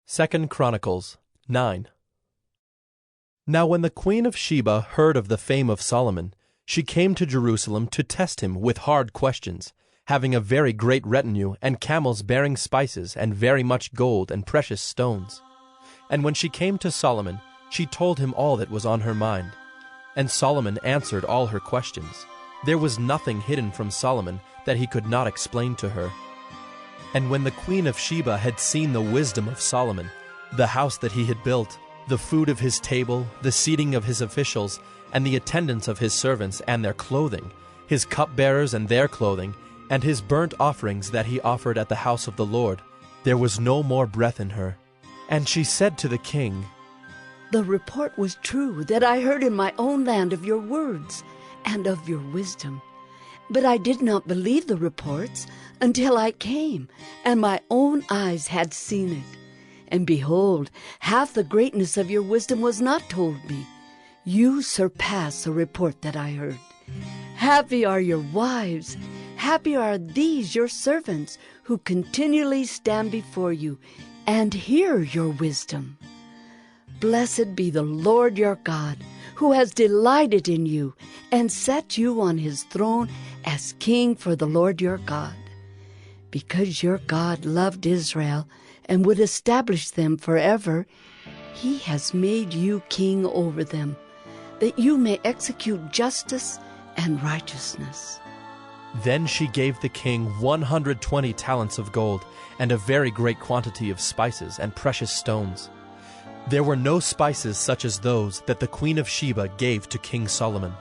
2 Chronicles 9. Now when the queen of Sheba heard of the fame of Solomon, she came to Jerusalem to test him with hard questions, having a very great retinue, and camels bearing spices, and very much gold and precious stones. And when she came to Solomon, she told him all that was on her mind. And Solomon answered all her questions. There was nothing hidden from Solomon that he could not explain to her. And when the queen of Sheba had seen the wisdom of Solomon, the house that he had built, the food of his table, the seating of his officials, and the attendance of his servants and their clothing, his cupbearers and their clothing, and his burnt offerings that he offered at the house of the Lord, there was no more breath in her. And she said to the king, "The report was true that I heard in my own land of your words and of your wisdom. But I did not believe the reports until I came, and my own eyes had seen it. And behold, half the greatness of your wisdom was not told me. You surpass the report that I heard. Happy are your wives, happy are these your servants, who continually stand before you and hear your wisdom. Blessed be the Lord your God, who has delighted in you and set you on his throne as king for the Lord your God. Because your God loved Israel and would establish them forever, he has made you king over them, that you may execute justice and righteousness." Then she gave the king 120 talents of gold, and a very great quantity of spices and precious stones. There were no spices such as those that the queen of Sheba gave to King Solomon.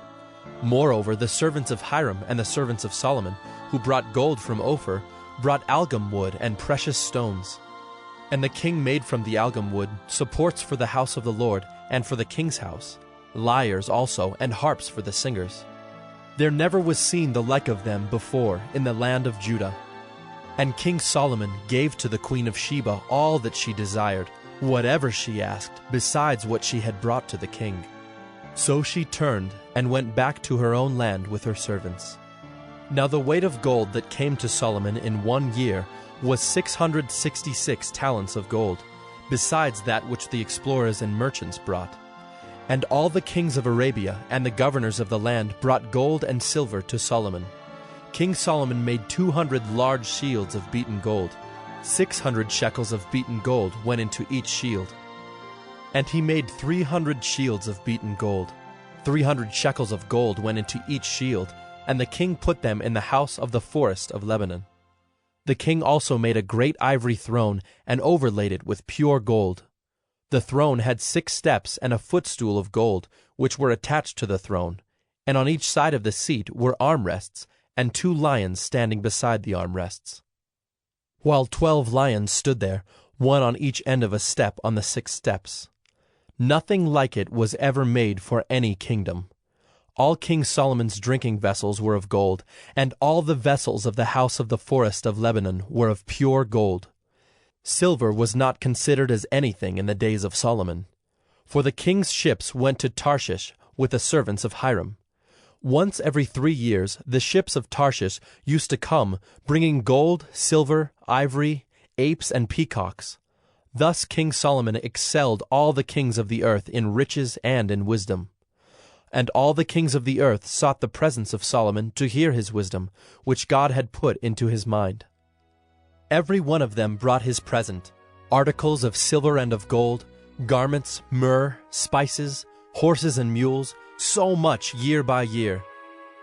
Moreover, the servants of Hiram and the servants of Solomon, who brought gold from Ophir, brought algum wood and precious stones. And the king made from the algum wood supports for the house of the Lord and for the king's house, lyres also, and harps for the singers. There never was seen the like of them before in the land of Judah. And King Solomon gave to the queen of Sheba all that she desired, whatever she asked, besides what she had brought to the king. So she turned and went back to her own land with her servants. Now the weight of gold that came to Solomon in 1 year was 666 talents of gold, besides that which the explorers and merchants brought. And all the kings of Arabia and the governors of the land brought gold and silver to Solomon. King Solomon made 200 large shields of beaten gold. 600 shekels of beaten gold went into each shield. And he made 300 shields of beaten gold. 300 shekels of gold went into each shield, and the king put them in the house of the forest of Lebanon. The king also made a great ivory throne and overlaid it with pure gold. The throne had 6 steps and a footstool of gold, which were attached to the throne, and on each side of the seat were armrests, and 2 lions standing beside the armrests, while 12 lions stood there, one on each end of a step on the 6 steps. Nothing like it was ever made for any kingdom. All King Solomon's drinking vessels were of gold, and all the vessels of the house of the forest of Lebanon were of pure gold. Silver was not considered as anything in the days of Solomon. For the king's ships went to Tarshish with the servants of Hiram. Once every 3 years the ships of Tarshish used to come, bringing gold, silver, ivory, apes, and peacocks. Thus King Solomon excelled all the kings of the earth in riches and in wisdom. And all the kings of the earth sought the presence of Solomon to hear his wisdom, which God had put into his mind. Every one of them brought his present, articles of silver and of gold, garments, myrrh, spices, horses and mules, so much year by year.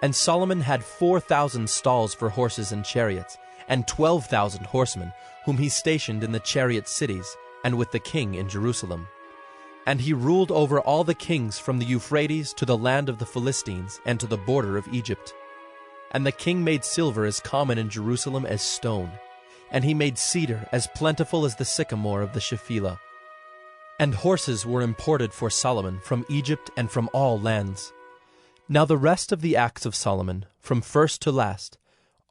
And Solomon had 4,000 stalls for horses and chariots, and 12,000 horsemen, whom he stationed in the chariot cities, and with the king in Jerusalem. And he ruled over all the kings from the Euphrates to the land of the Philistines, and to the border of Egypt. And the king made silver as common in Jerusalem as stone, and he made cedar as plentiful as the sycamore of the Shephelah. And horses were imported for Solomon from Egypt and from all lands. Now the rest of the acts of Solomon, from first to last,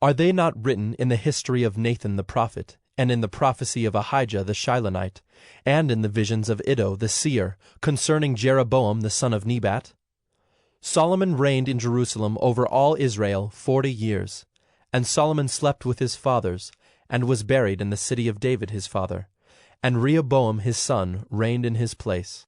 are they not written in the history of Nathan the prophet, and in the prophecy of Ahijah the Shilonite, and in the visions of Iddo the seer, concerning Jeroboam the son of Nebat? Solomon reigned in Jerusalem over all Israel 40 years, and Solomon slept with his fathers, and was buried in the city of David his father. and Rehoboam his son reigned in his place.